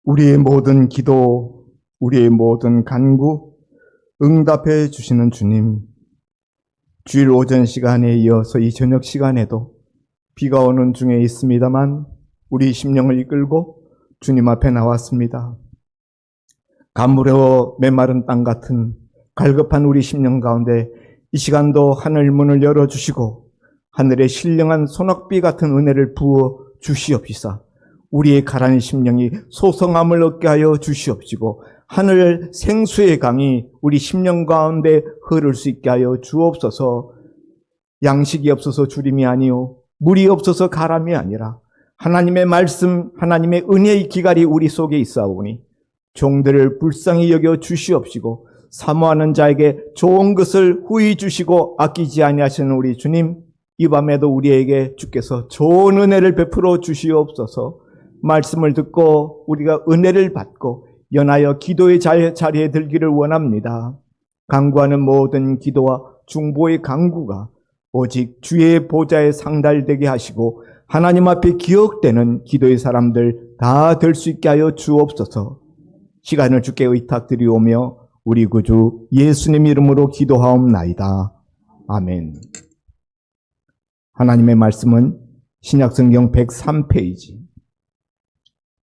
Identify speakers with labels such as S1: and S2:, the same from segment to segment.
S1: 우리의 모든 기도, 우리의 모든 간구 응답해 주시는 주님, 주일 오전 시간에 이어서 이 저녁 시간에도 비가 오는 중에 있습니다만 우리 심령을 이끌고 주님 앞에 나왔습니다. 가물어 메마른 땅 같은 갈급한 우리 심령 가운데 이 시간도 하늘 문을 열어주시고 하늘의 신령한 소낙비 같은 은혜를 부어 주시옵시사. 우리의 가라앉은 심령이 소성함을 얻게 하여 주시옵시고 하늘 생수의 강이 우리 심령 가운데 흐를 수 있게 하여 주옵소서. 양식이 없어서 주림이 아니요 물이 없어서 가람이 아니라 하나님의 말씀, 하나님의 은혜의 기갈이 우리 속에 있사오니 종들을 불쌍히 여겨 주시옵시고 사모하는 자에게 좋은 것을 후히 주시고 아끼지 아니하시는 우리 주님, 이 밤에도 우리에게 주께서 좋은 은혜를 베풀어 주시옵소서. 말씀을 듣고 우리가 은혜를 받고 연하여 기도의 자리에 들기를 원합니다. 간구하는 모든 기도와 중보의 간구가 오직 주의 보좌에 상달되게 하시고 하나님 앞에 기억되는 기도의 사람들 다 될 수 있게 하여 주옵소서. 시간을 주께 의탁드리오며 우리 구주 예수님 이름으로 기도하옵나이다. 아멘. 하나님의 말씀은 신약성경 103페이지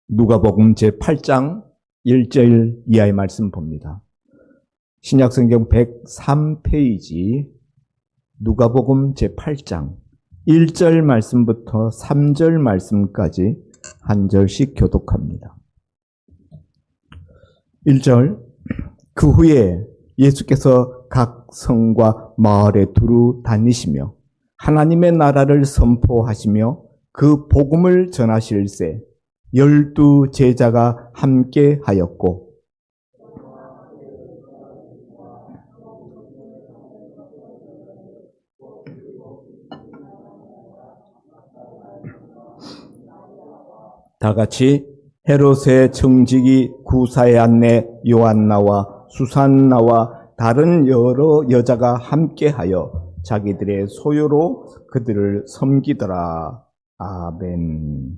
S1: 누가복음 제8장 1절 이하의 말씀 봅니다. 신약성경 103페이지 누가복음 제8장 1절 말씀부터 3절 말씀까지 한 절씩 교독합니다. 1절, 그 후에 예수께서 각 성과 마을에 두루 다니시며 하나님의 나라를 선포하시며 그 복음을 전하실세 12 제자가 함께 하였고 다같이 헤롯의 청지기 구사의 안내 요한나와 수산나와 다른 여러 여자가 함께하여 자기들의 소유로 그들을 섬기더라. 아멘.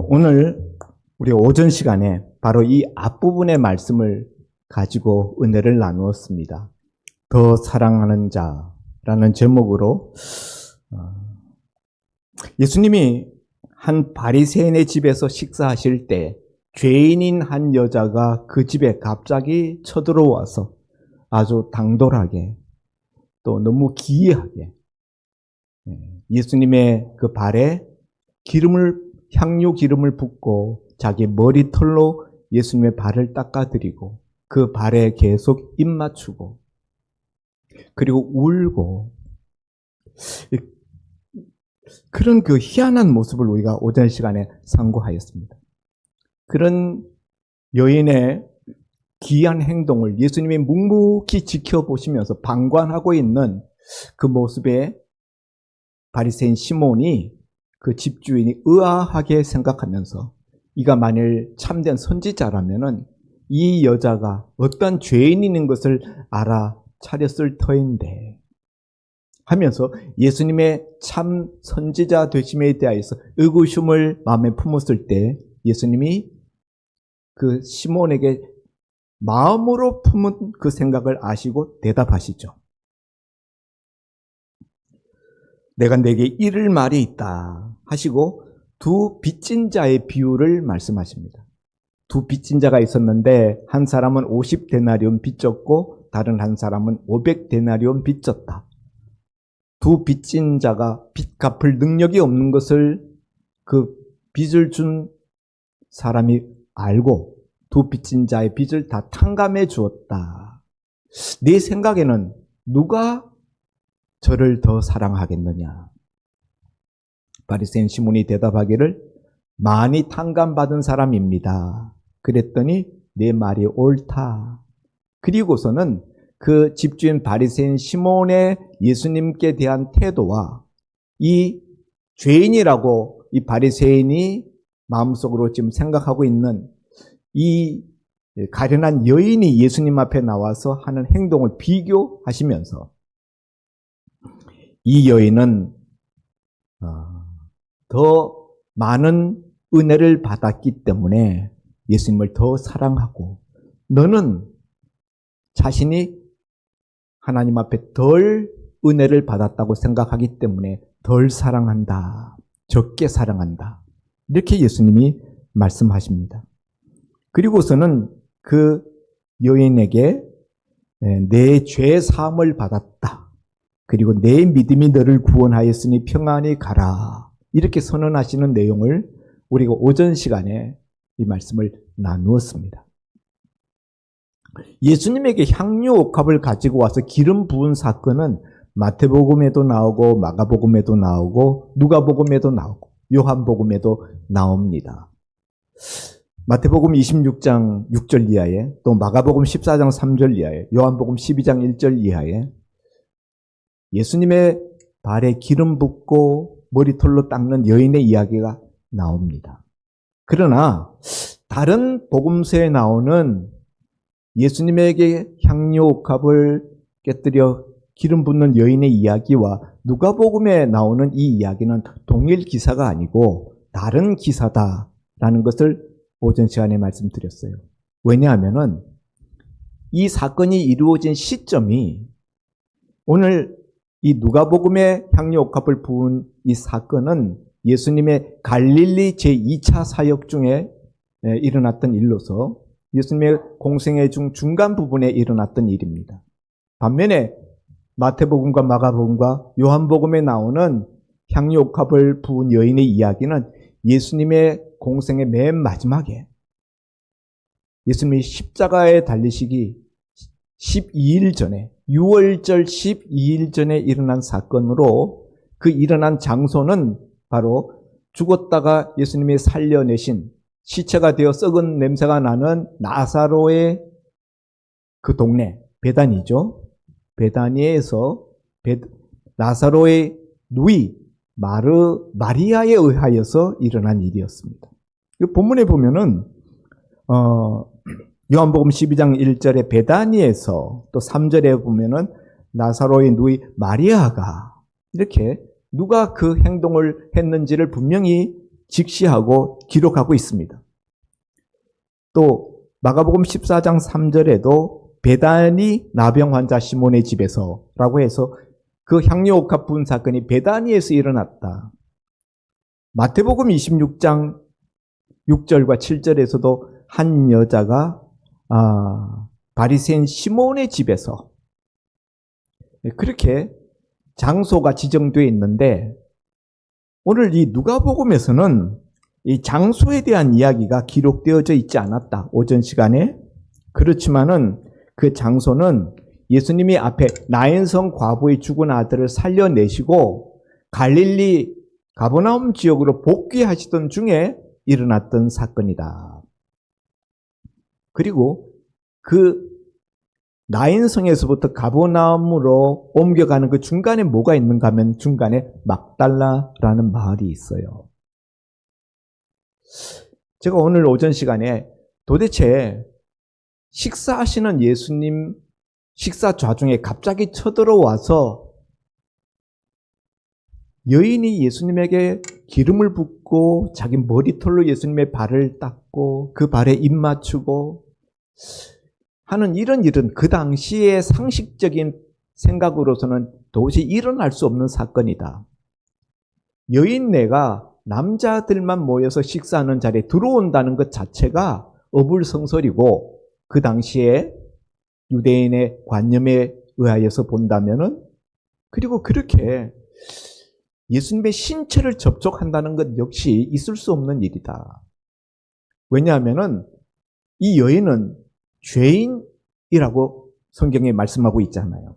S1: 오늘 우리 오전 시간에 바로 이 앞부분의 말씀을 가지고 은혜를 나누었습니다. 더 사랑하는 자라는 제목으로 예수님이 한 바리새인의 집에서 식사하실 때 죄인인 한 여자가 그 집에 갑자기 쳐들어와서 아주 당돌하게 또 너무 기이하게 예수님의 그 발에 향유 기름을 붓고 자기 머리털로 예수님의 발을 닦아드리고 그 발에 계속 입 맞추고 그리고 울고 그런 그 희한한 모습을 우리가 오전 시간에 상고하였습니다. 그런 여인의 기이한 행동을 예수님이 묵묵히 지켜보시면서 방관하고 있는 그 모습에 바리새인 시몬이 그 집주인이 의아하게 생각하면서 이가 만일 참된 선지자라면은 이 여자가 어떤 죄인인 것을 알아차렸을 터인데 하면서 예수님의 참 선지자 되심에 대하여서 의구심을 마음에 품었을 때 예수님이 그 시몬에게 마음으로 품은 그 생각을 아시고 대답하시죠. 내가 네게 이를 말이 있다 하시고 두 빚진 자의 비유를 말씀하십니다. 두 빚진 자가 있었는데 한 사람은 50데나리온 빚졌고 다른 한 사람은 500데나리온 빚졌다. 두 빚진 자가 빚 갚을 능력이 없는 것을 그 빚을 준 사람이 알고 두 빚진 자의 빚을 다 탕감해 주었다. 네 생각에는 누가 저를 더 사랑하겠느냐? 바리새인 시몬이 대답하기를 많이 탕감받은 사람입니다. 그랬더니 내 말이 옳다. 그리고서는 그 집주인 바리새인 시몬의 예수님께 대한 태도와 이 죄인이라고 이 바리새인이 마음속으로 지금 생각하고 있는 이 가련한 여인이 예수님 앞에 나와서 하는 행동을 비교하시면서 이 여인은 더 많은 은혜를 받았기 때문에 예수님을 더 사랑하고, 너는 자신이 하나님 앞에 덜 은혜를 받았다고 생각하기 때문에 덜 사랑한다, 적게 사랑한다, 이렇게 예수님이 말씀하십니다. 그리고서는 그 여인에게 내 죄 사함을 받았다, 그리고 내 믿음이 너를 구원하였으니 평안히 가라, 이렇게 선언하시는 내용을 우리가 오전 시간에 이 말씀을 나누었습니다. 예수님에게 향유 옥합을 가지고 와서 기름 부은 사건은 마태복음에도 나오고 마가복음에도 나오고 누가복음에도 나오고 요한복음에도 나옵니다. 마태복음 26장 6절 이하에, 또 마가복음 14장 3절 이하에, 요한복음 12장 1절 이하에 예수님의 발에 기름 붓고 머리털로 닦는 여인의 이야기가 나옵니다. 그러나 다른 복음서에 나오는 예수님에게 향유옥합을 깨뜨려 기름 붓는 여인의 이야기와 누가복음에 나오는 이 이야기는 동일 기사가 아니고 다른 기사다라는 것을 오전 시간에 말씀드렸어요. 왜냐하면 이 사건이 이루어진 시점이, 오늘 이 누가복음의 향유옥합을 부은 이 사건은 예수님의 갈릴리 제2차 사역 중에 일어났던 일로서 예수님의 공생애 중 중간 부분에 일어났던 일입니다. 반면에 마태복음과 마가복음과 요한복음에 나오는 향유옥합을 부은 여인의 이야기는 예수님의 공생의 맨 마지막에, 예수님이 십자가에 달리시기 12일 전에, 6월절 12일 전에 일어난 사건으로, 그 일어난 장소는 바로 죽었다가 예수님이 살려내신, 시체가 되어 썩은 냄새가 나는 나사로의 그 동네, 베다니죠. 베다니에서 나사로의 누이 마리아에 의하여서 일어난 일이었습니다. 본문에 보면은 요한복음 12장 1절에 베다니에서, 또 3절에 보면은 나사로의 누이 마리아가, 이렇게 누가 그 행동을 했는지를 분명히 직시하고 기록하고 있습니다. 또 마가복음 14장 3절에도 베다니 나병 환자 시몬의 집에서라고 해서 그 향유옥합 부은 사건이 베다니에서 일어났다. 마태복음 26장 6절과 7절에서도 한 여자가 바리새인 시몬의 집에서, 그렇게 장소가 지정되어 있는데, 오늘 이 누가복음에서는 이 장소에 대한 이야기가 기록되어져 있지 않았다, 오전 시간에. 그렇지만은 그 장소는 예수님이 앞에 나인성 과부의 죽은 아들을 살려내시고 갈릴리 가버나움 지역으로 복귀하시던 중에 일어났던 사건이다. 그리고 그 나인성에서부터 가버나움으로 옮겨가는 그 중간에 뭐가 있는가 하면 중간에 막달라라는 마을이 있어요. 제가 오늘 오전 시간에 도대체 식사하시는 예수님 식사 좌중에 갑자기 쳐들어와서 여인이 예수님에게 기름을 붓고 자기 머리털로 예수님의 발을 닦고 그 발에 입 맞추고 하는 이런 일은 그 당시의 상식적인 생각으로서는 도저히 일어날 수 없는 사건이다. 여인네가 남자들만 모여서 식사하는 자리에 들어온다는 것 자체가 어불성설이고, 그 당시에 유대인의 관념에 의하여서 본다면은, 그리고 그렇게 예수님의 신체를 접촉한다는 것 역시 있을 수 없는 일이다. 왜냐하면은 이 여인은 죄인이라고 성경에 말씀하고 있잖아요.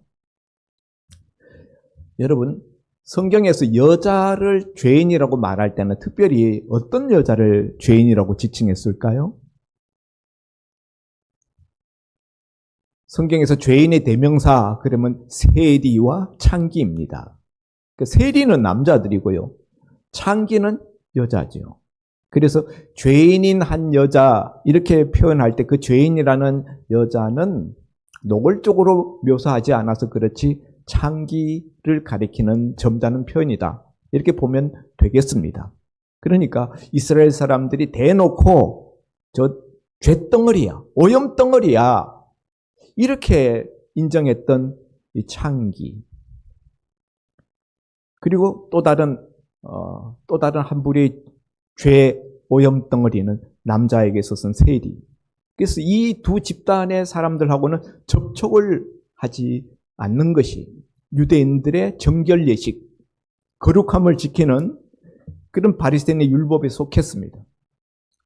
S1: 여러분, 성경에서 여자를 죄인이라고 말할 때는 특별히 어떤 여자를 죄인이라고 지칭했을까요? 성경에서 죄인의 대명사 그러면 세리와 창기입니다. 세리는 남자들이고요, 창기는 여자죠. 그래서 죄인인 한 여자 이렇게 표현할 때 그 죄인이라는 여자는 노골적으로 묘사하지 않아서 그렇지 창기를 가리키는 점잖은 표현이다, 이렇게 보면 되겠습니다. 그러니까 이스라엘 사람들이 대놓고 저 죄덩어리야, 오염덩어리야 이렇게 인정했던 이 창기. 그리고 또 다른 한 부류의 죄 오염덩어리는 남자에게 있어서는 세리. 그래서 이 두 집단의 사람들하고는 접촉을 하지 않는 것이 유대인들의 정결 예식, 거룩함을 지키는 그런 바리새인의 율법에 속했습니다.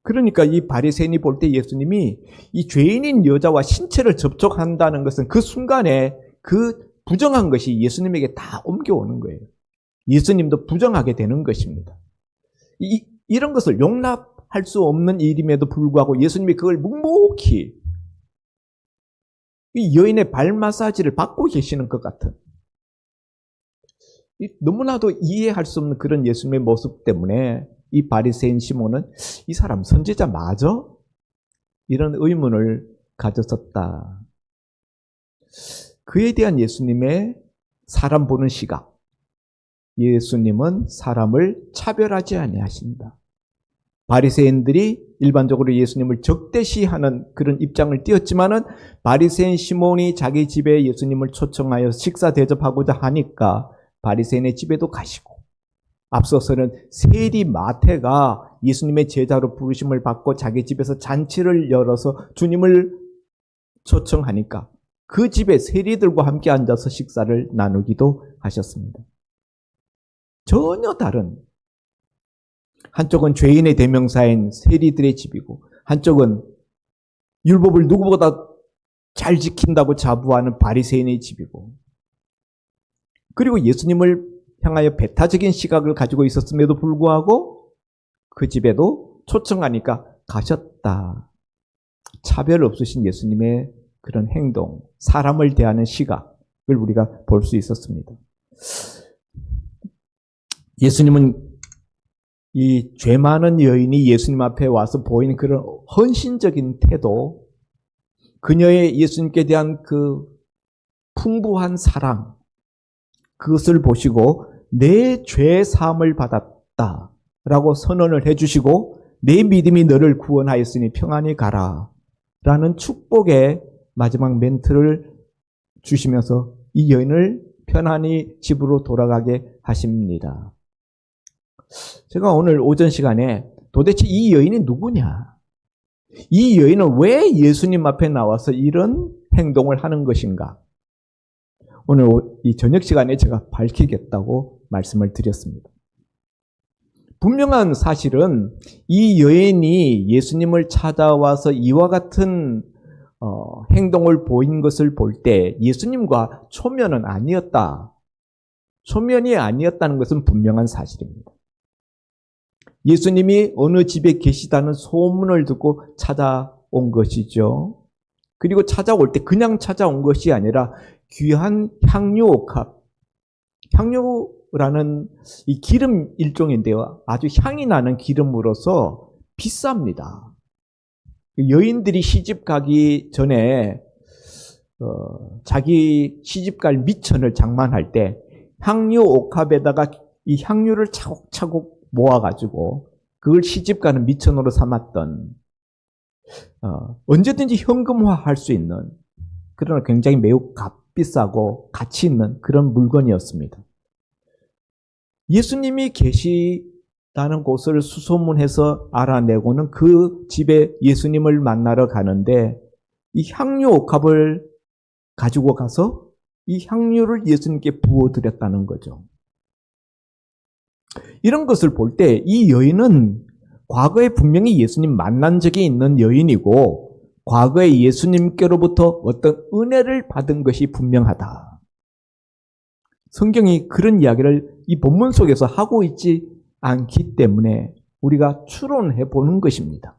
S1: 그러니까 이 바리새인이 볼 때 예수님이 이 죄인인 여자와 신체를 접촉한다는 것은 그 순간에 그 부정한 것이 예수님에게 다 옮겨오는 거예요. 예수님도 부정하게 되는 것입니다. 이런 것을 용납할 수 없는 일임에도 불구하고 예수님이 그걸 묵묵히 이 여인의 발 마사지를 받고 계시는 것 같은, 너무나도 이해할 수 없는 그런 예수님의 모습 때문에 이 바리새인 시몬은 이 사람 선지자 맞아? 이런 의문을 가졌었다. 그에 대한 예수님의 사람 보는 시각. 예수님은 사람을 차별하지 아니하신다. 바리새인들이 일반적으로 예수님을 적대시하는 그런 입장을 띄었지만은 바리새인 시몬이 자기 집에 예수님을 초청하여 식사 대접하고자 하니까 바리새인의 집에도 가시고, 앞서서는 세리 마태가 예수님의 제자로 부르심을 받고 자기 집에서 잔치를 열어서 주님을 초청하니까 그 집에 세리들과 함께 앉아서 식사를 나누기도 하셨습니다. 전혀 다른, 한쪽은 죄인의 대명사인 세리들의 집이고 한쪽은 율법을 누구보다 잘 지킨다고 자부하는 바리새인의 집이고, 그리고 예수님을 향하여 배타적인 시각을 가지고 있었음에도 불구하고 그 집에도 초청하니까 가셨다. 차별 없으신 예수님의 그런 행동, 사람을 대하는 시각을 우리가 볼 수 있었습니다. 예수님은 이 죄 많은 여인이 예수님 앞에 와서 보이는 그런 헌신적인 태도, 그녀의 예수님께 대한 그 풍부한 사랑, 그것을 보시고 내 죄 사함을 받았다라고 선언을 해주시고 내 믿음이 너를 구원하였으니 평안히 가라 라는 축복의 마지막 멘트를 주시면서 이 여인을 편안히 집으로 돌아가게 하십니다. 제가 오늘 오전 시간에 도대체 이 여인이 누구냐? 이 여인은 왜 예수님 앞에 나와서 이런 행동을 하는 것인가? 오늘 이 저녁 시간에 제가 밝히겠다고 말씀을 드렸습니다. 분명한 사실은 이 여인이 예수님을 찾아와서 이와 같은 행동을 보인 것을 볼 때 예수님과 초면은 아니었다. 초면이 아니었다는 것은 분명한 사실입니다. 예수님이 어느 집에 계시다는 소문을 듣고 찾아온 것이죠. 그리고 찾아올 때 그냥 찾아온 것이 아니라 귀한 향유옥합. 향유라는 이 기름 일종인데요. 아주 향이 나는 기름으로서 비쌉니다. 여인들이 시집 가기 전에 자기 시집 갈 미천을 장만할 때 향유옥합에다가 이 향유를 차곡차곡 모아가지고 그걸 시집 가는 미천으로 삼았던, 언제든지 현금화할 수 있는, 그러나 굉장히 매우 값비싸고 가치 있는 그런 물건이었습니다. 예수님이 계시다는 곳을 수소문해서 알아내고는 그 집에 예수님을 만나러 가는데 이 향유 옥합을 가지고 가서 이 향유를 예수님께 부어드렸다는 거죠. 이런 것을 볼 때 이 여인은 과거에 분명히 예수님 만난 적이 있는 여인이고 과거에 예수님께로부터 어떤 은혜를 받은 것이 분명하다. 성경이 그런 이야기를 이 본문 속에서 하고 있지 않기 때문에 우리가 추론해 보는 것입니다.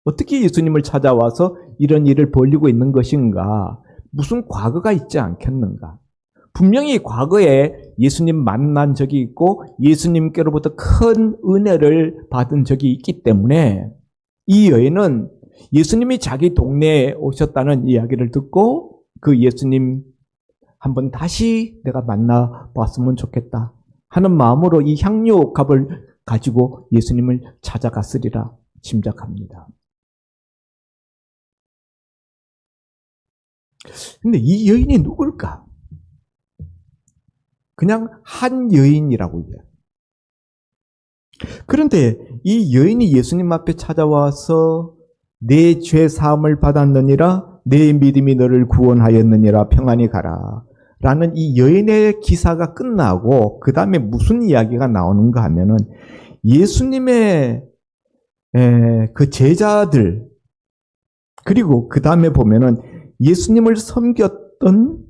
S1: 어떻게 예수님을 찾아와서 이런 일을 벌이고 있는 것인가? 무슨 과거가 있지 않겠는가? 분명히 과거에 예수님 만난 적이 있고 예수님께로부터 큰 은혜를 받은 적이 있기 때문에 이 여인은 예수님이 자기 동네에 오셨다는 이야기를 듣고 그 예수님 한번 다시 내가 만나봤으면 좋겠다 하는 마음으로 이 향유옥합을 가지고 예수님을 찾아갔으리라 짐작합니다. 근데 이 여인이 누굴까? 그냥 한 여인이라고 얘기해요. 그런데 이 여인이 예수님 앞에 찾아와서 내 죄 사함을 받았느니라, 내 믿음이 너를 구원하였느니라, 평안히 가라 라는 이 여인의 기사가 끝나고 그 다음에 무슨 이야기가 나오는가 하면은 예수님의 그 제자들, 그리고 그 다음에 보면은 예수님을 섬겼던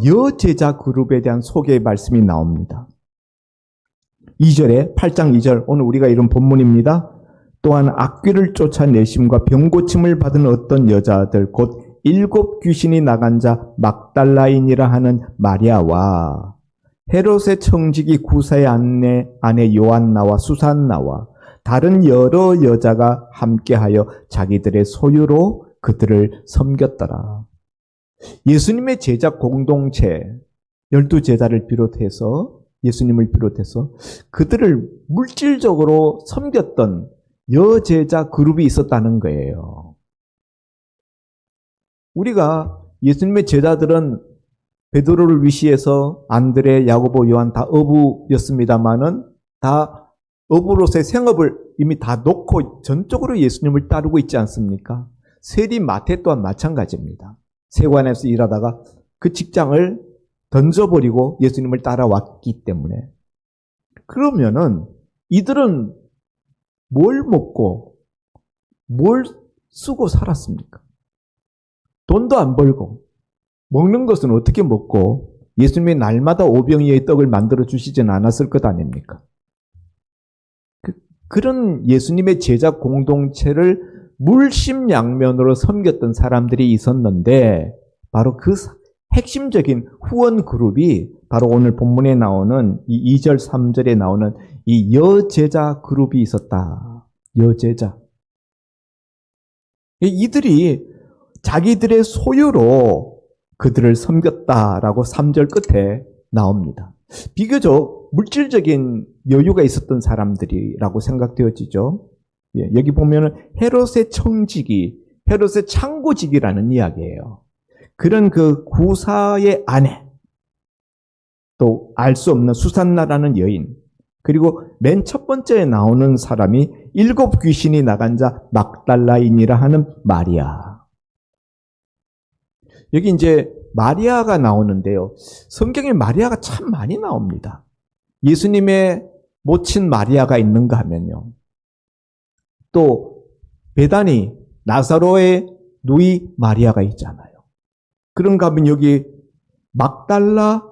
S1: 여제자 그룹에 대한 소개의 말씀이 나옵니다. 2절에 8장 2절, 오늘 우리가 이런 본문입니다. 또한 악귀를 쫓아내심과 병고침을 받은 어떤 여자들 곧 7 귀신이 나간 자 막달라인이라 하는 마리아와 헤롯의 청지기 구사의 아내 요한나와 수산나와 다른 여러 여자가 함께하여 자기들의 소유로 그들을 섬겼더라. 예수님의 제자 공동체 12제자를 비롯해서 예수님을 비롯해서 그들을 물질적으로 섬겼던 여제자 그룹이 있었다는 거예요. 우리가 예수님의 제자들은 베드로를 위시해서 안드레, 야고보, 요한 다 어부였습니다마는 다 어부로서의 생업을 이미 다 놓고 전적으로 예수님을 따르고 있지 않습니까? 세리 마태 또한 마찬가지입니다. 세관에서 일하다가 그 직장을 던져버리고 예수님을 따라왔기 때문에. 그러면은 이들은 뭘 먹고 뭘 쓰고 살았습니까? 돈도 안 벌고 먹는 것은 어떻게 먹고 예수님이 날마다 오병이어의 떡을 만들어 주시지는 않았을 것 아닙니까? 그런 예수님의 제자 공동체를 물심양면으로 섬겼던 사람들이 있었는데 바로 그 핵심적인 후원 그룹이 바로 오늘 본문에 나오는 이 2절, 3절에 나오는 이 여제자 그룹이 있었다. 여제자. 이들이 자기들의 소유로 그들을 섬겼다라고 3절 끝에 나옵니다. 비교적 물질적인 여유가 있었던 사람들이라고 생각되어지죠. 여기 보면은 헤롯의 청지기, 헤롯의 창고직이라는 이야기예요. 그런 그 구사의 아내, 또 알 수 없는 수산나라는 여인, 그리고 맨 첫 번째에 나오는 사람이 7 귀신이 나간 자 막달라인이라 하는 마리아. 여기 이제 마리아가 나오는데요. 성경에 마리아가 참 많이 나옵니다. 예수님의 모친 마리아가 있는가 하면요. 또 베다니, 나사로의 누이 마리아가 있잖아요. 그런가 하면 여기 막달라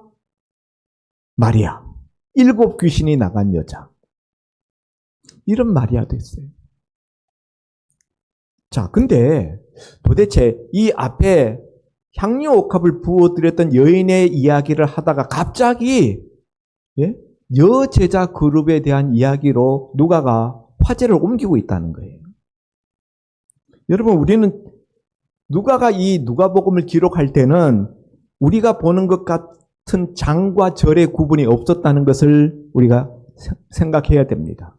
S1: 마리아, 7 귀신이 나간 여자. 이런 마리아도 있어요. 자, 근데 도대체 이 앞에 향유 옥합을 부어드렸던 여인의 이야기를 하다가 갑자기 여제자 그룹에 대한 이야기로 누가가 화제를 옮기고 있다는 거예요. 여러분, 우리는 누가가 이 누가복음을 기록할 때는 우리가 보는 것 같은 장과 절의 구분이 없었다는 것을 우리가 생각해야 됩니다.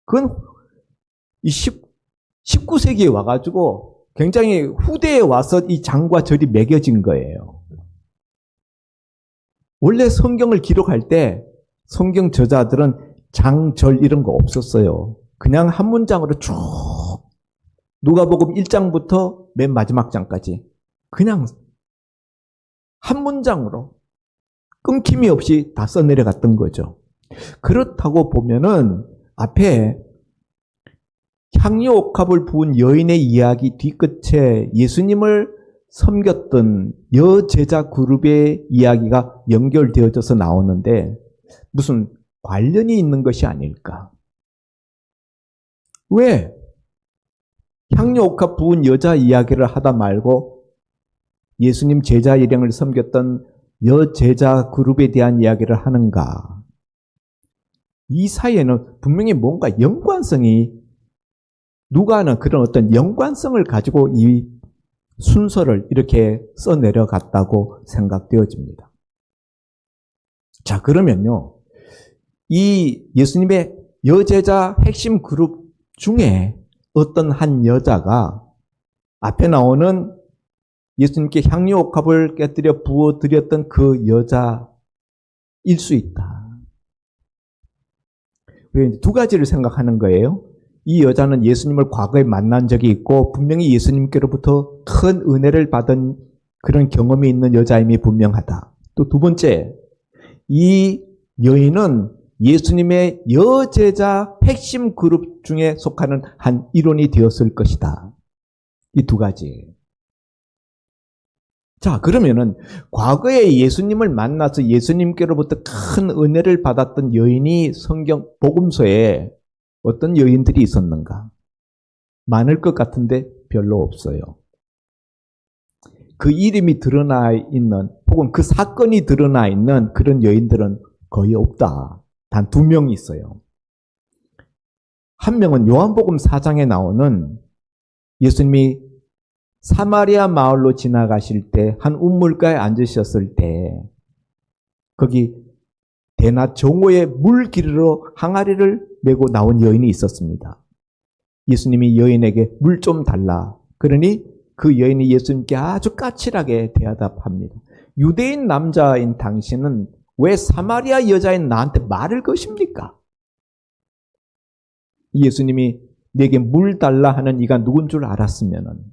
S1: 그건 이 19세기에 와가지고 굉장히 후대에 와서 이 장과 절이 매겨진 거예요. 원래 성경을 기록할 때 성경 저자들은 장, 절 이런 거 없었어요. 그냥 한 문장으로 쭉 누가복음 1장부터 맨 마지막 장까지 그냥 한 문장으로 끊김이 없이 다 써내려갔던 거죠. 그렇다고 보면은 앞에 향유 옥합을 부은 여인의 이야기 뒤끝에 예수님을 섬겼던 여제자 그룹의 이야기가 연결되어져서 나오는데 무슨 관련이 있는 것이 아닐까? 왜 향유 옥합 부은 여자 이야기를 하다 말고 예수님 제자 일행을 섬겼던 여제자 그룹에 대한 이야기를 하는가? 이 사이에는 분명히 뭔가 연관성이, 누가는 그런 어떤 연관성을 가지고 이 순서를 이렇게 써내려갔다고 생각되어집니다. 자, 그러면요. 이 예수님의 여제자 핵심 그룹 중에 어떤 한 여자가 앞에 나오는 예수님께 향유옥합을 깨뜨려 부어드렸던 그 여자일 수 있다. 우리가 두 가지를 생각하는 거예요. 이 여자는 예수님을 과거에 만난 적이 있고 분명히 예수님께로부터 큰 은혜를 받은 그런 경험이 있는 여자임이 분명하다. 또 두 번째, 이 여인은 예수님의 여제자 핵심 그룹 중에 속하는 한 일원이 되었을 것이다. 이 두 가지. 자, 그러면은 과거에 예수님을 만나서 예수님께로부터 큰 은혜를 받았던 여인이 성경 복음서에 어떤 여인들이 있었는가? 많을 것 같은데 별로 없어요. 그 이름이 드러나 있는 혹은 그 사건이 드러나 있는 그런 여인들은 거의 없다. 단 2명 있어요. 한 명은 요한복음 4장에 나오는 예수님이 사마리아 마을로 지나가실 때 한 우물가에 앉으셨을 때 거기 대낮 정오에 물 기르러 항아리를 메고 나온 여인이 있었습니다. 예수님이 여인에게 물 좀 달라. 그러니 그 여인이 예수님께 아주 까칠하게 대답합니다. 유대인 남자인 당신은 왜 사마리아 여자인 나한테 말을 거십니까? 예수님이 내게 물 달라 하는 이가 누군 줄 알았으면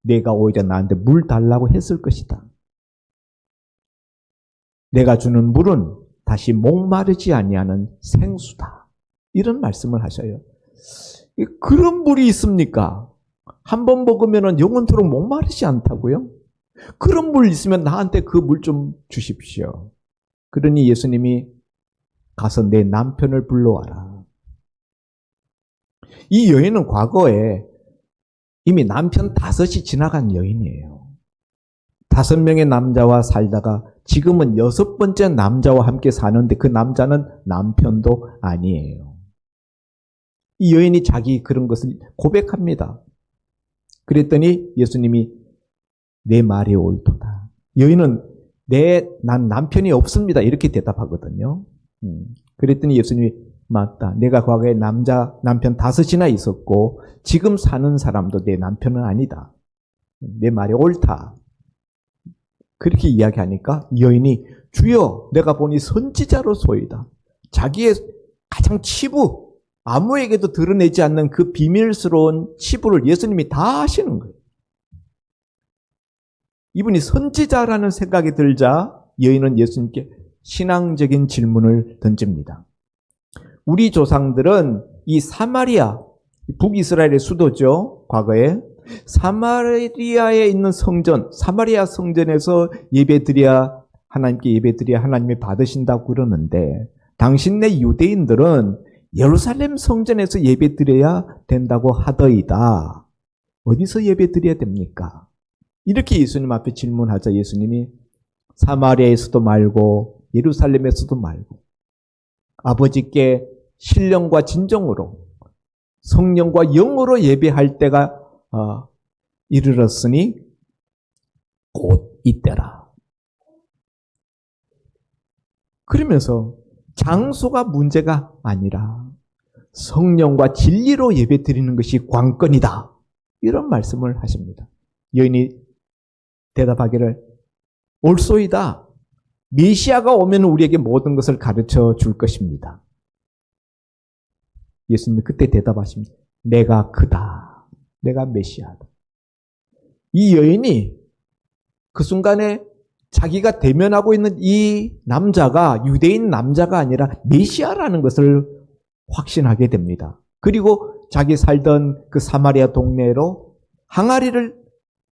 S1: 내가 오히려 나한테 물 달라고 했을 것이다. 내가 주는 물은 다시 목마르지 아니하는 생수다. 이런 말씀을 하셔요. 그런 물이 있습니까? 한 번 먹으면 영원토록 목마르지 않다고요? 그런 물 있으면 나한테 그 물 좀 주십시오. 그러니 예수님이 가서 내 남편을 불러와라. 이 여인은 과거에 이미 남편 5이 지나간 여인이에요. 5명의 남자와 살다가 지금은 6번째 남자와 함께 사는데 그 남자는 남편도 아니에요. 이 여인이 자기 그런 것을 고백합니다. 그랬더니 예수님이 내 말이 옳도다. 여인은 난 남편이 없습니다. 이렇게 대답하거든요. 그랬더니 예수님이 맞다. 내가 과거에 남편 5이나 있었고 지금 사는 사람도 내 남편은 아니다. 내 말이 옳다. 그렇게 이야기하니까 여인이 주여 내가 보니 선지자로소이다. 자기의 가장 치부, 아무에게도 드러내지 않는 그 비밀스러운 치부를 예수님이 다 아시는 거예요. 이분이 선지자라는 생각이 들자 여인은 예수님께 신앙적인 질문을 던집니다. 우리 조상들은 이 사마리아, 북이스라엘의 수도죠. 과거에 사마리아에 있는 성전, 사마리아 성전에서 예배드려야 하나님께 예배드려야 하나님이 받으신다고 그러는데 당신네 유대인들은 예루살렘 성전에서 예배드려야 된다고 하더이다. 어디서 예배드려야 됩니까? 이렇게 예수님 앞에 질문하자 예수님이 사마리아에서도 말고 예루살렘에서도 말고 아버지께 신령과 진정으로 성령과 영으로 예배할 때가 이르렀으니 곧 이때라. 그러면서 장소가 문제가 아니라 성령과 진리로 예배드리는 것이 관건이다. 이런 말씀을 하십니다. 여인이 대답하기를 옳소이다. 메시아가 오면 우리에게 모든 것을 가르쳐 줄 것입니다. 예수님이 그때 대답하십니다. 내가 그다. 내가 메시아다. 이 여인이 그 순간에 자기가 대면하고 있는 이 남자가 유대인 남자가 아니라 메시아라는 것을 확신하게 됩니다. 그리고 자기 살던 그 사마리아 동네로 항아리를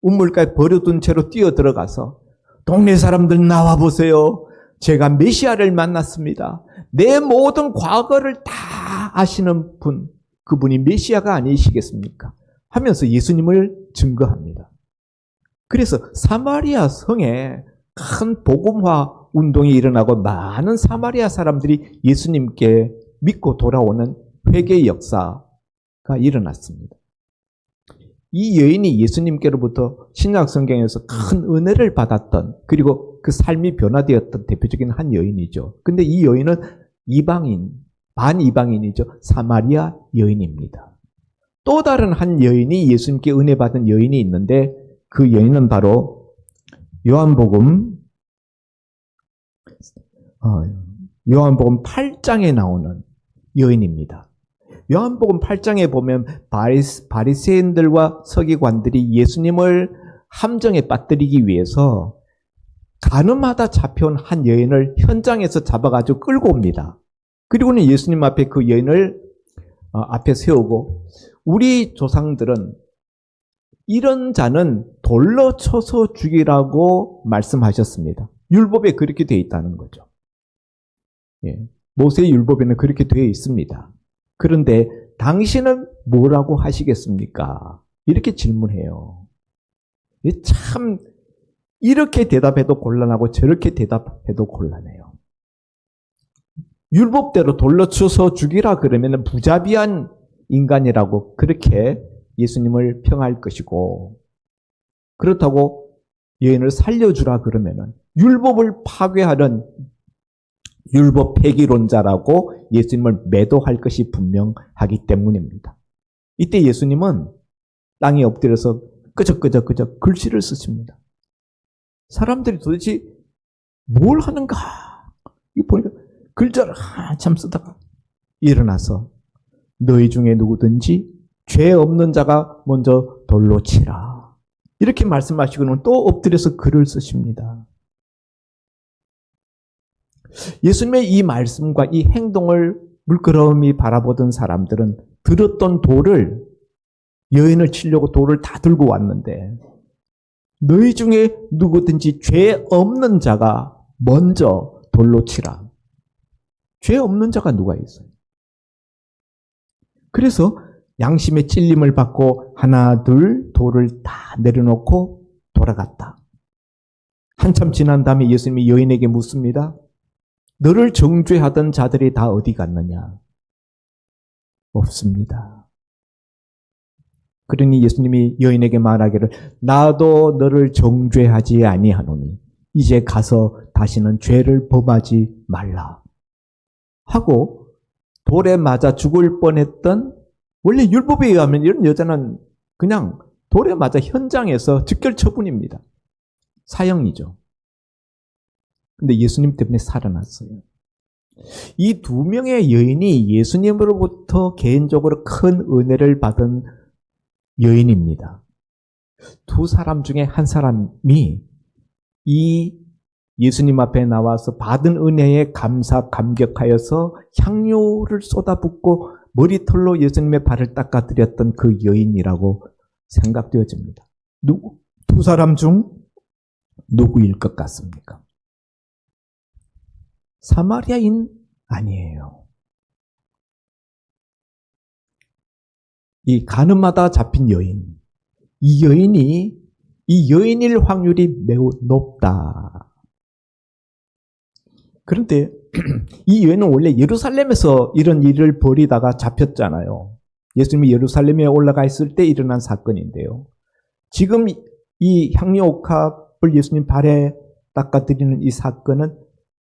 S1: 우물가에 버려둔 채로 뛰어들어가서 동네 사람들 나와보세요. 제가 메시아를 만났습니다. 내 모든 과거를 다 아시는 분, 그분이 메시아가 아니시겠습니까? 하면서 예수님을 증거합니다. 그래서 사마리아 성에 큰 복음화 운동이 일어나고 많은 사마리아 사람들이 예수님께 믿고 돌아오는 회개의 역사가 일어났습니다. 이 여인이 예수님께로부터 신약 성경에서 큰 은혜를 받았던 그리고 그 삶이 변화되었던 대표적인 한 여인이죠. 근데 이 여인은 이방인, 반이방인이죠. 사마리아 여인입니다. 또 다른 한 여인이 예수님께 은혜 받은 여인이 있는데 그 여인은 바로 요한복음 8장에 나오는 여인입니다. 요한복음 8장에 보면 바리새인들과 서기관들이 예수님을 함정에 빠뜨리기 위해서 가늠하다 잡혀온 한 여인을 현장에서 잡아가지고 끌고 옵니다. 그리고는 예수님 앞에 그 여인을 앞에 세우고 우리 조상들은 이런 자는 돌로 쳐서 죽이라고 말씀하셨습니다. 율법에 그렇게 되어 있다는 거죠. 예, 모세 율법에는 그렇게 되어 있습니다. 그런데 당신은 뭐라고 하시겠습니까? 이렇게 질문해요. 참 이렇게 대답해도 곤란하고 저렇게 대답해도 곤란해요. 율법대로 돌로 쳐서 죽이라 그러면 부자비한 인간이라고 그렇게 예수님을 평할 것이고, 그렇다고 여인을 살려주라 그러면 율법을 파괴하는 율법 폐기론자라고 예수님을 매도할 것이 분명하기 때문입니다. 이때 예수님은 땅에 엎드려서 끄적끄적 글씨를 쓰십니다. 사람들이 도대체 뭘 하는가? 이거 보니까 글자를 한참 쓰다가 일어나서 너희 중에 누구든지 죄 없는 자가 먼저 돌로 치라. 이렇게 말씀하시고는 또 엎드려서 글을 쓰십니다. 예수님의 이 말씀과 이 행동을 물끄러미 바라보던 사람들은 들었던 돌을, 여인을 치려고 돌을 다 들고 왔는데 너희 중에 누구든지 죄 없는 자가 먼저 돌로 치라. 죄 없는 자가 누가 있어요? 그래서 양심의 찔림을 받고 하나 둘 돌을 다 내려놓고 돌아갔다. 한참 지난 다음에 예수님이 여인에게 묻습니다. 너를 정죄하던 자들이 다 어디 갔느냐? 없습니다. 그러니 예수님이 여인에게 말하기를 나도 너를 정죄하지 아니하노니 이제 가서 다시는 죄를 범하지 말라 하고 돌에 맞아 죽을 뻔했던, 원래 율법에 의하면 이런 여자는 그냥 돌에 맞아 현장에서 즉결 처분입니다. 사형이죠. 근데 예수님 때문에 살아났어요. 이 두 명의 여인이 예수님으로부터 개인적으로 큰 은혜를 받은 여인입니다. 두 사람 중에 한 사람이 이 예수님 앞에 나와서 받은 은혜에 감격하여서 향료를 쏟아붓고 머리털로 예수님의 발을 닦아드렸던 그 여인이라고 생각되어집니다. 두 사람 중 누구일 것 같습니까? 사마리아인 아니에요. 이 가늠하다 잡힌 여인, 이 여인일 확률이 매우 높다. 그런데 이 여인은 원래 예루살렘에서 이런 일을 벌이다가 잡혔잖아요. 예수님이 예루살렘에 올라가 있을 때 일어난 사건인데요. 지금 이 향료옥합을 예수님 발에 닦아드리는 이 사건은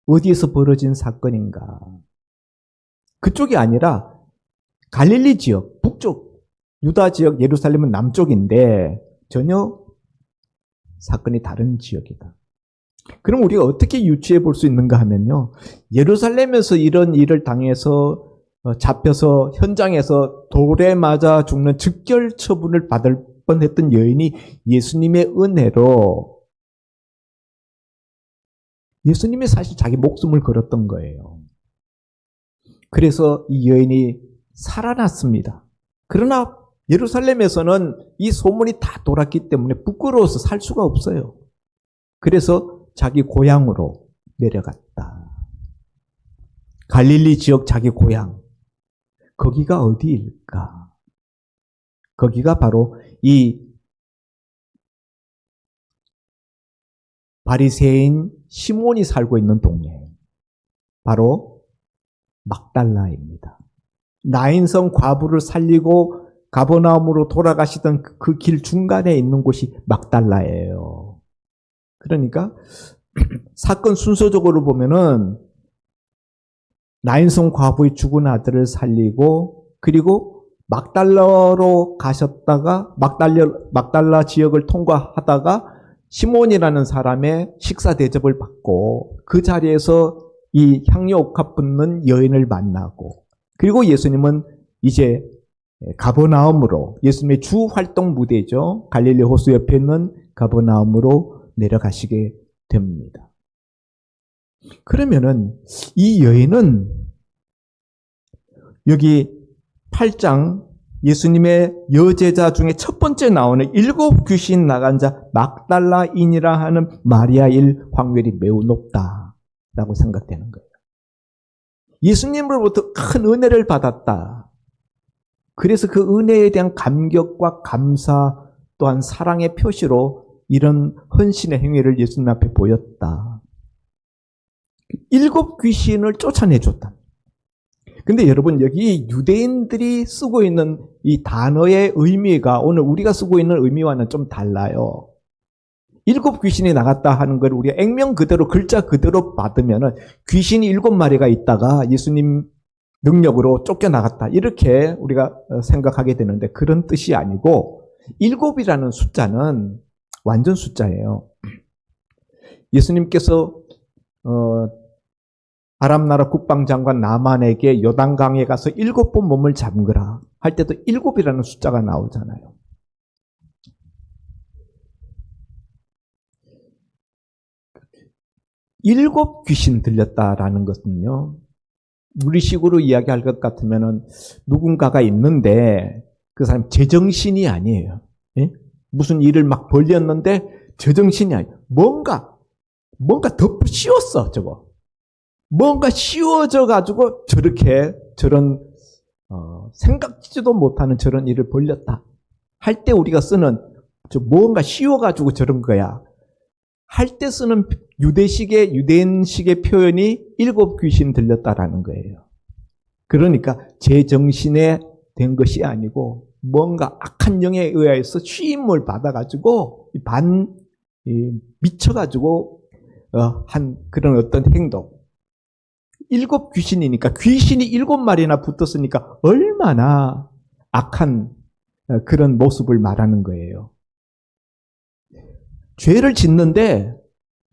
S1: 어디에서 벌어진 사건인가? 그쪽이 아니라 갈릴리 지역, 북쪽, 유다 지역, 예루살렘은 남쪽인데 전혀 사건이 다른 지역이다. 그럼 우리가 어떻게 유추해 볼 수 있는가 하면요. 예루살렘에서 이런 일을 당해서 잡혀서 현장에서 돌에 맞아 죽는 즉결 처분을 받을 뻔했던 여인이 예수님의 은혜로 예수님이 사실 자기 목숨을 걸었던 거예요. 그래서 이 여인이 살아났습니다. 그러나 예루살렘에서는 이 소문이 다 돌았기 때문에 부끄러워서 살 수가 없어요. 그래서 자기 고향으로 내려갔다. 갈릴리 지역 자기 고향. 거기가 어디일까? 거기가 바로 이 바리새인 시몬이 살고 있는 동네. 바로 막달라입니다. 나인성 과부를 살리고 가버나움으로 돌아가시던 그 길 중간에 있는 곳이 막달라예요. 그러니까 사건 순서적으로 보면은 나인성 과부의 죽은 아들을 살리고 그리고 막달라로 가셨다가 막달라 지역을 통과하다가 시몬이라는 사람의 식사 대접을 받고 그 자리에서 이 향유 옥합 붓는 여인을 만나고 그리고 예수님은 이제 가버나움으로 예수님의 주 활동 무대죠. 갈릴리 호수 옆에 있는 가버나움으로 내려가시게 됩니다. 그러면은 이 여인은 여기 8장 예수님의 여제자 중에 첫 번째 나오는 7 귀신 나간 자 막달라인이라 하는 마리아일 확률이 매우 높다라고 생각되는 거예요. 예수님으로부터 큰 은혜를 받았다. 그래서 그 은혜에 대한 감격과 감사 또한 사랑의 표시로 이런 헌신의 행위를 예수님 앞에 보였다. 7 귀신을 쫓아내줬다. 근데 여러분 여기 유대인들이 쓰고 있는 이 단어의 의미가 오늘 우리가 쓰고 있는 의미와는 좀 달라요. 7 귀신이 나갔다 하는 걸 우리가 액면 그대로 글자 그대로 받으면 귀신이 7마리가 있다가 예수님 능력으로 쫓겨나갔다. 이렇게 우리가 생각하게 되는데 그런 뜻이 아니고 7이라는 숫자는 완전 숫자예요. 예수님께서 아람 나라 국방장관 나만에게 요단강에 가서 7번 몸을 잠그라 할 때도 7이라는 숫자가 나오잖아요. 일곱 귀신 들렸다라는 것은요, 우리식으로 이야기할 것 같으면은 누군가가 있는데 그 사람 제정신이 아니에요. 예? 무슨 일을 막 벌렸는데 제정신이 아니에요. 뭔가 덮어 씌웠어, 저거. 뭔가 씌워져 가지고 저런 생각지도 못하는 저런 일을 벌렸다. 할 때 우리가 쓰는 뭔가 씌워 가지고 저런 거야. 할 때 쓰는 유대인식의 표현이 7 귀신 들렸다라는 거예요. 그러니까 제정신에 된 것이 아니고 뭔가 악한 영에 의해서 취임을 받아가지고 미쳐가지고 한 그런 어떤 행동. 7 귀신이니까 귀신이 7마리나 붙었으니까 얼마나 악한 그런 모습을 말하는 거예요. 죄를 짓는데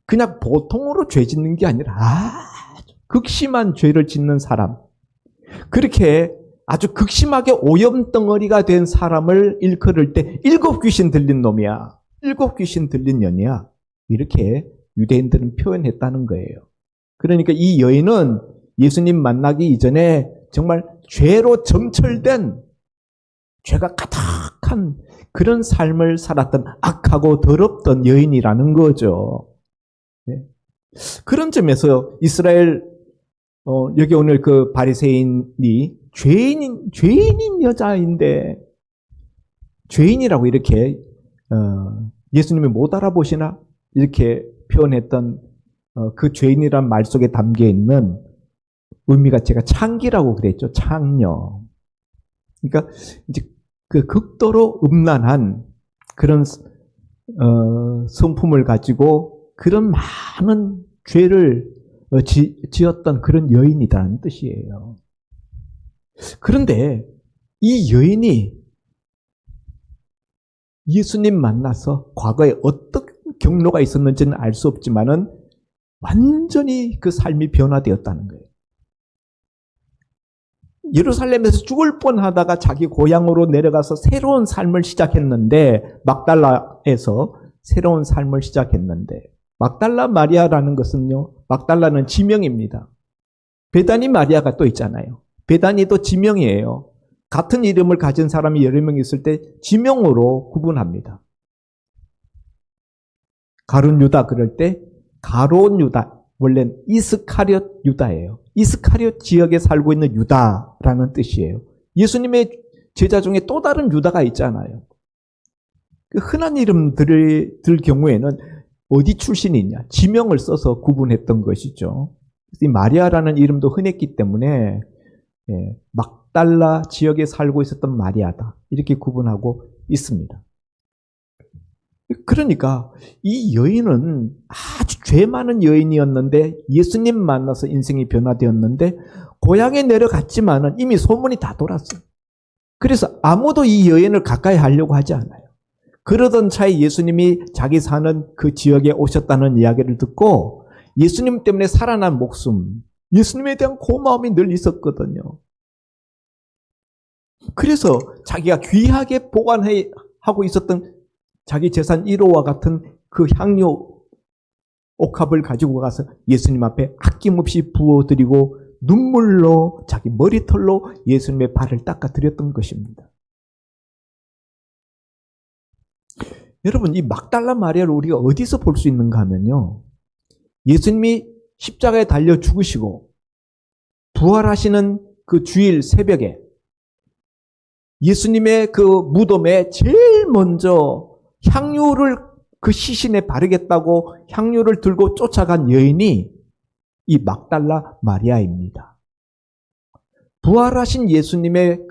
S1: 그냥 보통으로 죄 짓는 게 아니라 아주 극심한 죄를 짓는 사람, 그렇게 아주 극심하게 오염덩어리가 된 사람을 일컬을 때 7 귀신 들린 놈이야, 7 귀신 들린 년이야, 이렇게 유대인들은 표현했다는 거예요. 그러니까 이 여인은 예수님 만나기 이전에 정말 죄로 점철된, 죄가 가득한 그런 삶을 살았던 악하고 더럽던 여인이라는 거죠. 네. 그런 점에서 이스라엘 여기 오늘 그 바리새인이 죄인인 여자인데 죄인이라고 이렇게 예수님이 못 알아보시나 이렇게 표현했던 그 죄인이란 말 속에 담겨 있는 의미가 제가 창기라고 그랬죠. 창녀. 그러니까 이제 그 극도로 음란한 그런 성품을 가지고 그런 많은 죄를 지었던 그런 여인이라는 뜻이에요. 그런데 이 여인이 예수님 만나서 과거에 어떤 경로가 있었는지는 알 수 없지만은 완전히 그 삶이 변화되었다는 거예요. 예루살렘에서 죽을 뻔하다가 자기 고향으로 내려가서 새로운 삶을 시작했는데, 막달라에서 새로운 삶을 시작했는데, 막달라 마리아라는 것은요, 막달라는 지명입니다. 베다니 마리아가 또 있잖아요. 베다니도 지명이에요. 같은 이름을 가진 사람이 여러 명 있을 때 지명으로 구분합니다. 가룟 유다 그럴 때 가롯 유다, 원래는 이스카리옷 유다예요. 이스카리옷 지역에 살고 있는 유다라는 뜻이에요. 예수님의 제자 중에 또 다른 유다가 있잖아요. 그 흔한 이름들 경우에는 어디 출신이냐, 지명을 써서 구분했던 것이죠. 이 마리아라는 이름도 흔했기 때문에 막달라 지역에 살고 있었던 마리아다, 이렇게 구분하고 있습니다. 그러니까 이 여인은 아주 죄 많은 여인이었는데 예수님 만나서 인생이 변화되었는데 고향에 내려갔지만은 이미 소문이 다 돌았어요. 그래서 아무도 이 여인을 가까이 하려고 하지 않아요. 그러던 차에 예수님이 자기 사는 그 지역에 오셨다는 이야기를 듣고 예수님 때문에 살아난 목숨, 예수님에 대한 고마움이 늘 있었거든요. 그래서 자기가 귀하게 보관하고 있었던 자기 재산 1호와 같은 그 향료 옥합을 가지고 가서 예수님 앞에 아낌없이 부어드리고 눈물로 자기 머리털로 예수님의 발을 닦아드렸던 것입니다. 여러분, 이 막달라 마리아를 우리가 어디서 볼 수 있는가 하면요, 예수님이 십자가에 달려 죽으시고 부활하시는 그 주일 새벽에 예수님의 그 무덤에 제일 먼저 향유를 그 시신에 바르겠다고 향유를 들고 쫓아간 여인이 이 막달라 마리아입니다. 부활하신 예수님의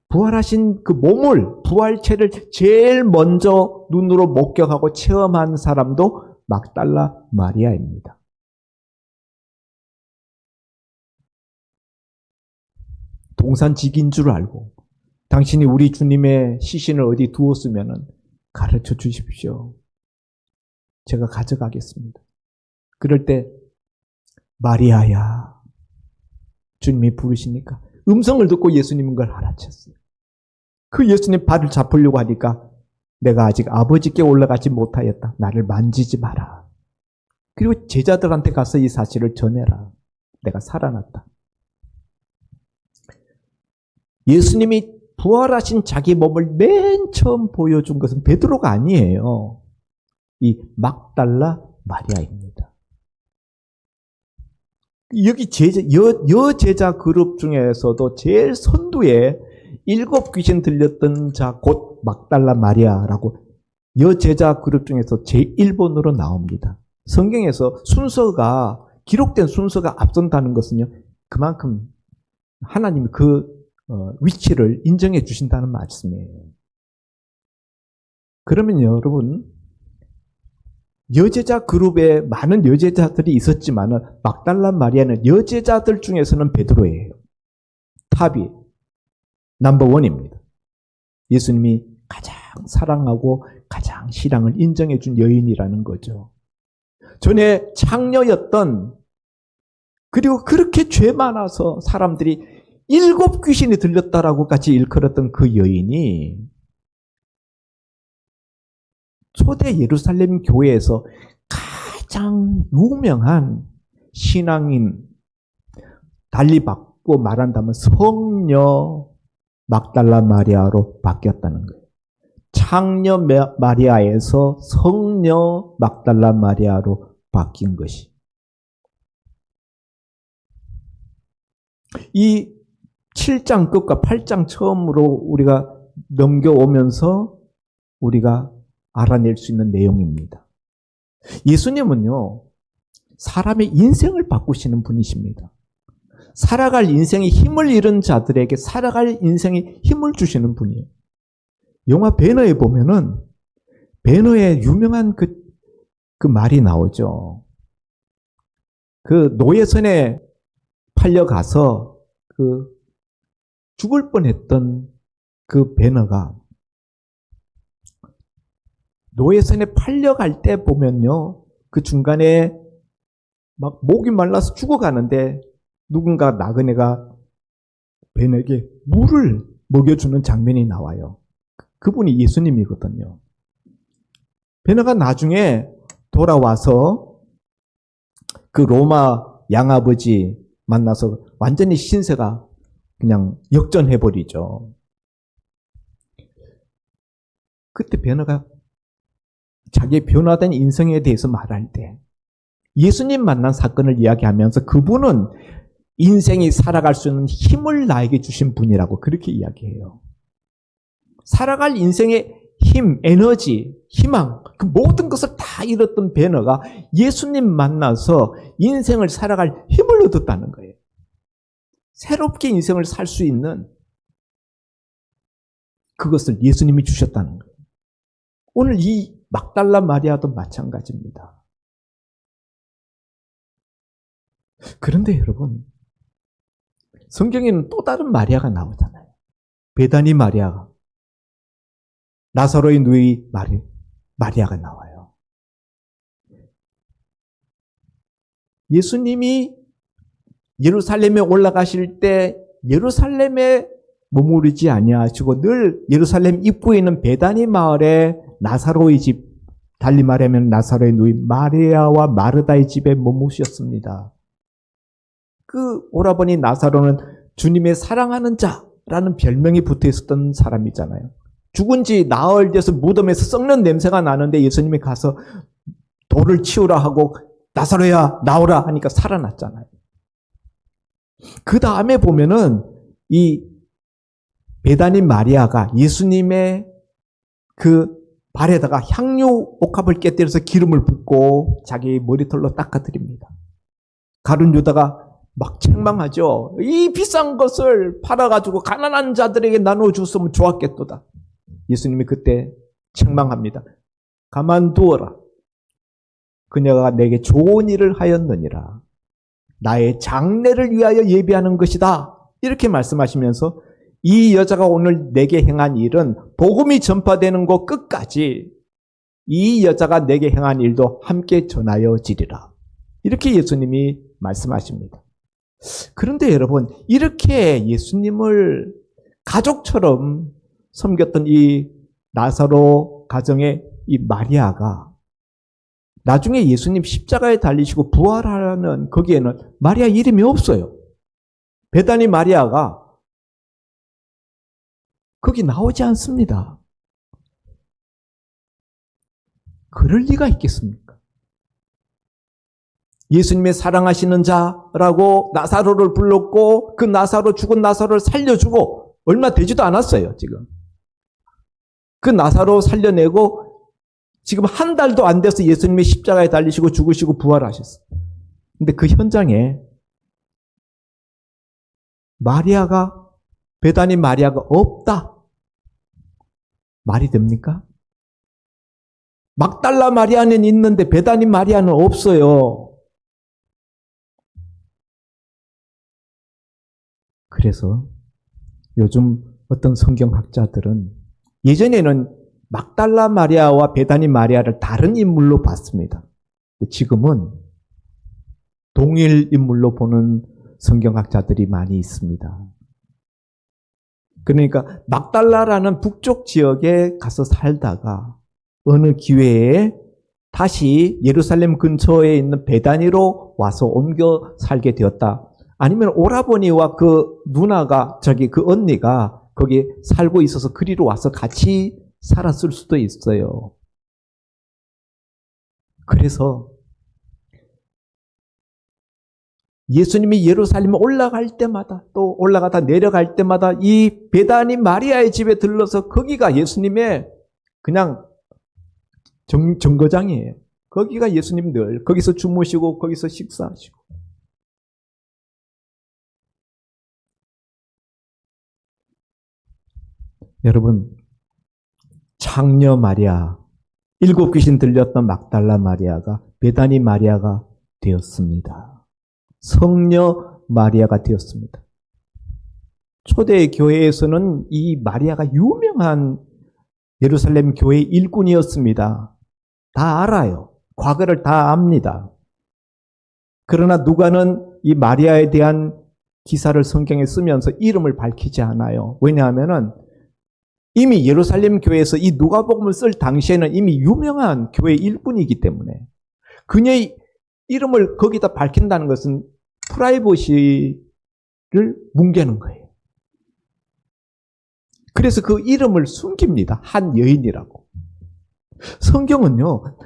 S1: 부활하신 그 몸을, 부활체를 제일 먼저 눈으로 목격하고 체험한 사람도 막달라 마리아입니다. 동산직인 줄 알고 당신이 우리 주님의 시신을 어디 두었으면 가르쳐 주십시오. 제가 가져가겠습니다. 그럴 때 마리아야 주님이 부르시니까 음성을 듣고 예수님인 걸 알아챘어요. 그 예수님 발을 잡으려고 하니까 내가 아직 아버지께 올라가지 못하였다. 나를 만지지 마라. 그리고 제자들한테 가서 이 사실을 전해라. 내가 살아났다. 예수님이 부활하신 자기 몸을 맨 처음 보여준 것은 베드로가 아니에요. 이 막달라 마리아입니다. 여기 여제자 그룹 중에서도 제일 선두에 7 귀신 들렸던 자 곧 막달라 마리아라고 여제자 그룹 중에서 제1번으로 나옵니다. 성경에서 순서가 기록된 순서가 앞선다는 것은요, 그만큼 하나님이 그 위치를 인정해 주신다는 말씀이에요. 그러면 여러분, 여제자 그룹에 많은 여제자들이 있었지만 막달라 마리아는 여제자들 중에서는 베드로예요. 탑이 넘버원입니다. 예수님이 가장 사랑하고 가장 신앙을 인정해 준 여인이라는 거죠. 전에 창녀였던, 그리고 그렇게 죄 많아서 사람들이 7 귀신이 들렸다라고까지 일컬었던 그 여인이 초대 예루살렘 교회에서 가장 유명한 신앙인, 달리 바꾸고 말한다면 성녀 막달라 마리아로 바뀌었다는 거예요. 창녀 마리아에서 성녀 막달라 마리아로 바뀐 것이. 이 7장 끝과 8장 처음으로 우리가 넘겨오면서 우리가 알아낼 수 있는 내용입니다. 예수님은요, 사람의 인생을 바꾸시는 분이십니다. 살아갈 인생에 힘을 잃은 자들에게 살아갈 인생에 힘을 주시는 분이에요. 영화 배너에 보면은 배너에 유명한 그 말이 나오죠. 그 노예선에 팔려가서 죽을 뻔했던 그 배너가 노예선에 팔려갈 때 보면요, 그 중간에 막 목이 말라서 죽어가는데 누군가 나그네가 배너에게 물을 먹여주는 장면이 나와요. 그분이 예수님이거든요. 배너가 나중에 돌아와서 그 로마 양아버지 만나서 완전히 신세가 그냥 역전해버리죠. 그때 배너가 자기의 변화된 인생에 대해서 말할 때 예수님 만난 사건을 이야기하면서 그분은 인생이 살아갈 수 있는 힘을 나에게 주신 분이라고 그렇게 이야기해요. 살아갈 인생의 힘, 에너지, 희망, 그 모든 것을 다 잃었던 배너가 예수님 만나서 인생을 살아갈 힘을 얻었다는 거예요. 새롭게 인생을 살 수 있는 그것을 예수님이 주셨다는 거예요. 오늘 이 막달라 마리아도 마찬가지입니다. 그런데 여러분, 성경에는 또 다른 마리아가 나오잖아요. 베다니 마리아가, 나사로의 누이 마리아가 나와요. 예수님이 예루살렘에 올라가실 때 예루살렘에 머무르지 아니하시고 늘 예루살렘 입구에 있는 베다니 마을에 나사로의 집, 달리 말하면 나사로의 누이 마리아와 마르다의 집에 머무셨습니다. 그 오라버니 나사로는 주님의 사랑하는 자라는 별명이 붙어 있었던 사람이잖아요. 죽은 지 나흘 돼서 무덤에서 썩는 냄새가 나는데 예수님이 가서 돌을 치우라 하고 나사로야 나오라 하니까 살아났잖아요. 그 다음에 보면은 이 베다니 마리아가 예수님의 그 발에다가 향유 옥합을 깨뜨려서 기름을 붓고 자기 머리털로 닦아드립니다. 가룟 유다가 막 책망하죠. 이 비싼 것을 팔아가지고 가난한 자들에게 나눠줬으면 좋았겠도다. 예수님이 그때 책망합니다. 가만두어라. 그녀가 내게 좋은 일을 하였느니라. 나의 장래를 위하여 예비하는 것이다. 이렇게 말씀하시면서 이 여자가 오늘 내게 행한 일은 복음이 전파되는 곳 끝까지 이 여자가 내게 행한 일도 함께 전하여지리라. 이렇게 예수님이 말씀하십니다. 그런데 여러분, 이렇게 예수님을 가족처럼 섬겼던 이 나사로 가정의 이 마리아가 나중에 예수님 십자가에 달리시고 부활하는 거기에는 마리아 이름이 없어요. 베다니 마리아가 거기 나오지 않습니다. 그럴 리가 있겠습니까? 예수님의 사랑하시는 자라고 나사로를 불렀고 그 죽은 나사로를 살려주고 얼마 되지도 않았어요, 지금. 그 나사로 살려내고 지금 한 달도 안 돼서 예수님이 십자가에 달리시고 죽으시고 부활하셨어요. 근데 그 현장에 베다니 마리아가 없다. 말이 됩니까? 막달라 마리아는 있는데 베다니 마리아는 없어요. 그래서 요즘 어떤 성경학자들은 예전에는 막달라 마리아와 베다니 마리아를 다른 인물로 봤습니다. 지금은 동일 인물로 보는 성경학자들이 많이 있습니다. 그러니까 막달라라는 북쪽 지역에 가서 살다가 어느 기회에 다시 예루살렘 근처에 있는 베다니로 와서 옮겨 살게 되었다. 아니면 오라버니와 그 누나가 그 언니가 거기 살고 있어서 그리로 와서 같이 살았을 수도 있어요. 그래서 예수님이 예루살렘에 올라갈 때마다 또 올라가다 내려갈 때마다 이 베다니 마리아의 집에 들러서 거기가 예수님의 그냥 정거장이에요. 거기가 예수님 늘 거기서 주무시고 거기서 식사하시고. 여러분, 창녀 마리아, 7 귀신 들렸던 막달라 마리아가 베다니 마리아가 되었습니다. 성녀 마리아가 되었습니다. 초대 교회에서는 이 마리아가 유명한 예루살렘 교회 일꾼이었습니다. 다 알아요. 과거를 다 압니다. 그러나 누가는 이 마리아에 대한 기사를 성경에 쓰면서 이름을 밝히지 않아요. 왜냐하면 이미 예루살렘 교회에서 이 누가복음을 쓸 당시에는 이미 유명한 교회 일꾼이기 때문에 그녀의 이름을 거기다 밝힌다는 것은 프라이버시를 뭉개는 거예요. 그래서 그 이름을 숨깁니다. 한 여인이라고. 성경은요,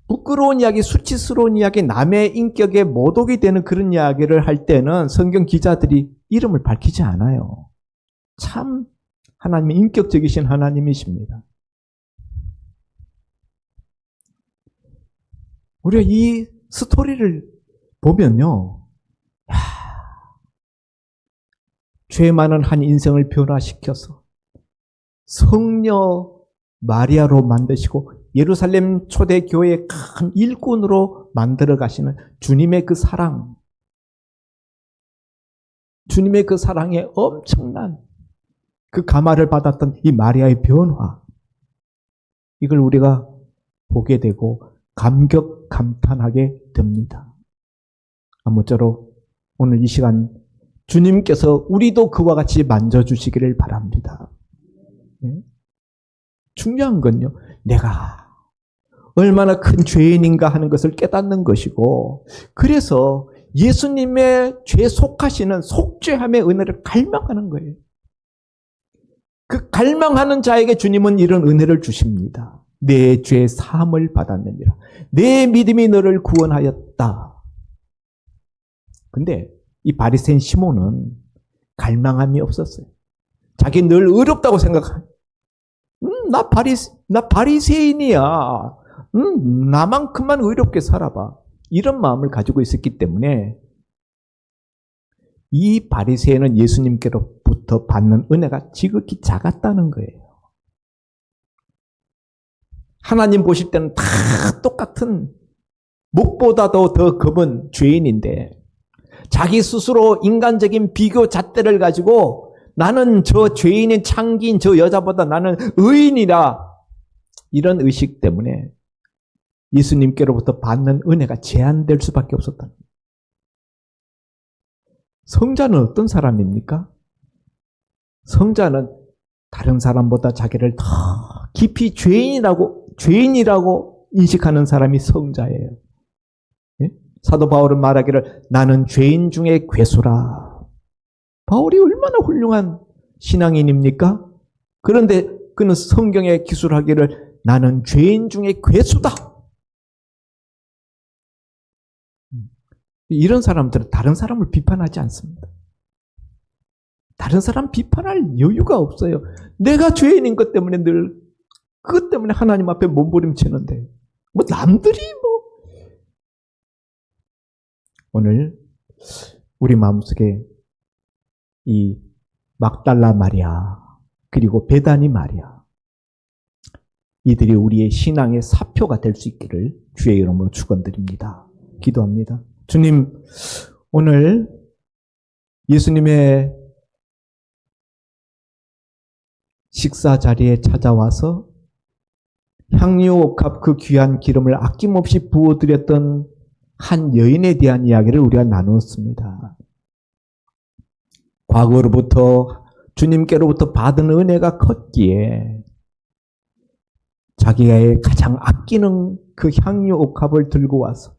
S1: 부끄러운 이야기, 수치스러운 이야기, 남의 인격에 모독이 되는 그런 이야기를 할 때는 성경 기자들이 이름을 밝히지 않아요. 참 하나님이 인격적이신 하나님이십니다. 우리가 이 스토리를 보면요, 죄 많은 한 인생을 변화시켜서 성녀 마리아로 만드시고 예루살렘 초대교회의 큰 일꾼으로 만들어 가시는 주님의 그 사랑, 주님의 그 사랑에 엄청난 그 감화를 받았던 이 마리아의 변화, 이걸 우리가 보게 되고 감격, 감탄하게 됩니다. 아무쪼록 오늘 이 시간 주님께서 우리도 그와 같이 만져주시기를 바랍니다. 중요한 건요, 내가 얼마나 큰 죄인인가 하는 것을 깨닫는 것이고, 그래서 예수님의 죄 속하시는 속죄함의 은혜를 갈망하는 거예요. 그 갈망하는 자에게 주님은 이런 은혜를 주십니다. 내 죄 사함을 받았느니라. 내 믿음이 너를 구원하였다. 근데 이 바리새인 시몬은 갈망함이 없었어요. 자기 늘 의롭다고 생각하는, 나 바리새인이야. 나만큼만 의롭게 살아봐. 이런 마음을 가지고 있었기 때문에 이 바리새인은 예수님께로부터 받는 은혜가 지극히 작았다는 거예요. 하나님 보실 때는 다 똑같은, 목보다도 더 검은 죄인인데 자기 스스로 인간적인 비교 잣대를 가지고 나는 저 죄인인 창기인 저 여자보다 나는 의인이라, 이런 의식 때문에 예수님께로부터 받는 은혜가 제한될 수밖에 없었다. 성자는 어떤 사람입니까? 성자는 다른 사람보다 자기를 더 깊이 죄인이라고 인식하는 사람이 성자예요. 예? 사도 바울은 말하기를 나는 죄인 중에 괴수라. 바울이 얼마나 훌륭한 신앙인입니까? 그런데 그는 성경에 기술하기를 나는 죄인 중에 괴수다. 이런 사람들은 다른 사람을 비판하지 않습니다. 다른 사람 비판할 여유가 없어요. 내가 죄인인 것 때문에 늘 그것 때문에 하나님 앞에 몸부림치는데 뭐 남들이 뭐. 오늘 우리 마음속에 이 막달라 마리아 그리고 베다니 마리아, 이들이 우리의 신앙의 사표가 될 수 있기를 주의 이름으로 축원드립니다. 기도합니다. 주님, 오늘 예수님의 식사 자리에 찾아와서 향유옥합 그 귀한 기름을 아낌없이 부어드렸던 한 여인에 대한 이야기를 우리가 나누었습니다. 과거로부터 주님께로부터 받은 은혜가 컸기에 자기가 가장 아끼는 그 향유옥합을 들고 와서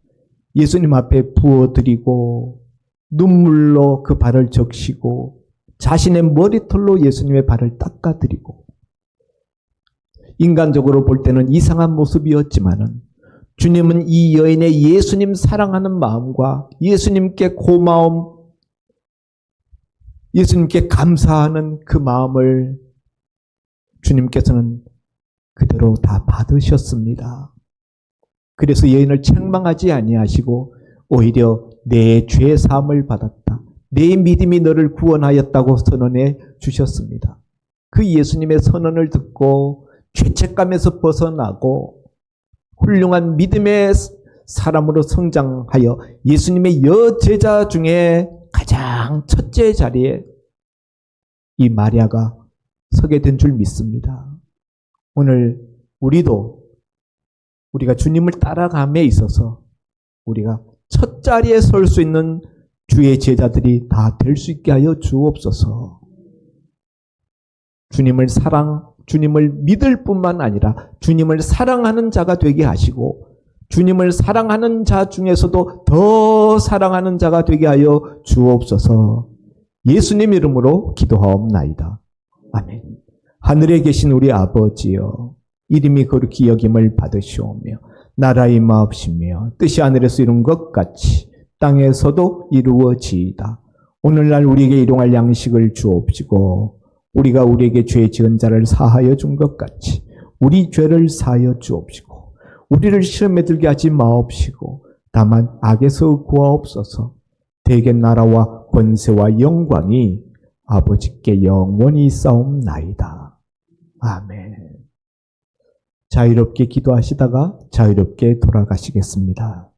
S1: 예수님 앞에 부어드리고 눈물로 그 발을 적시고 자신의 머리털로 예수님의 발을 닦아드리고, 인간적으로 볼 때는 이상한 모습이었지만은 주님은 이 여인의 예수님 사랑하는 마음과 예수님께 고마움, 예수님께 감사하는 그 마음을 주님께서는 그대로 다 받으셨습니다. 그래서 여인을 책망하지 아니하시고 오히려 내 죄 사함을 받았다, 내 믿음이 너를 구원하였다고 선언해 주셨습니다. 그 예수님의 선언을 듣고 죄책감에서 벗어나고 훌륭한 믿음의 사람으로 성장하여 예수님의 여제자 중에 가장 첫째 자리에 이 마리아가 서게 된 줄 믿습니다. 오늘 우리가 주님을 따라감에 있어서 우리가 첫 자리에 설 수 있는 주의 제자들이 다 될 수 있게 하여 주옵소서. 주님을 믿을 뿐만 아니라 주님을 사랑하는 자가 되게 하시고, 주님을 사랑하는 자 중에서도 더 사랑하는 자가 되게 하여 주옵소서. 예수님 이름으로 기도하옵나이다. 아멘. 하늘에 계신 우리 아버지여, 이름이 거룩히 여김을 받으시오며 나라 임하옵시며 뜻이 하늘에서 이룬 것 같이 땅에서도 이루어지이다. 오늘날 우리에게 일용할 양식을 주옵시고 우리가 우리에게 죄 지은 자를 사하여 준 것 같이 우리 죄를 사하여 주옵시고 우리를 시험에 들게 하지 마옵시고 다만 악에서 구하옵소서. 대개 나라와 권세와 영광이 아버지께 영원히 있사옵나이다. 아멘. 자유롭게 기도하시다가 자유롭게 돌아가시겠습니다.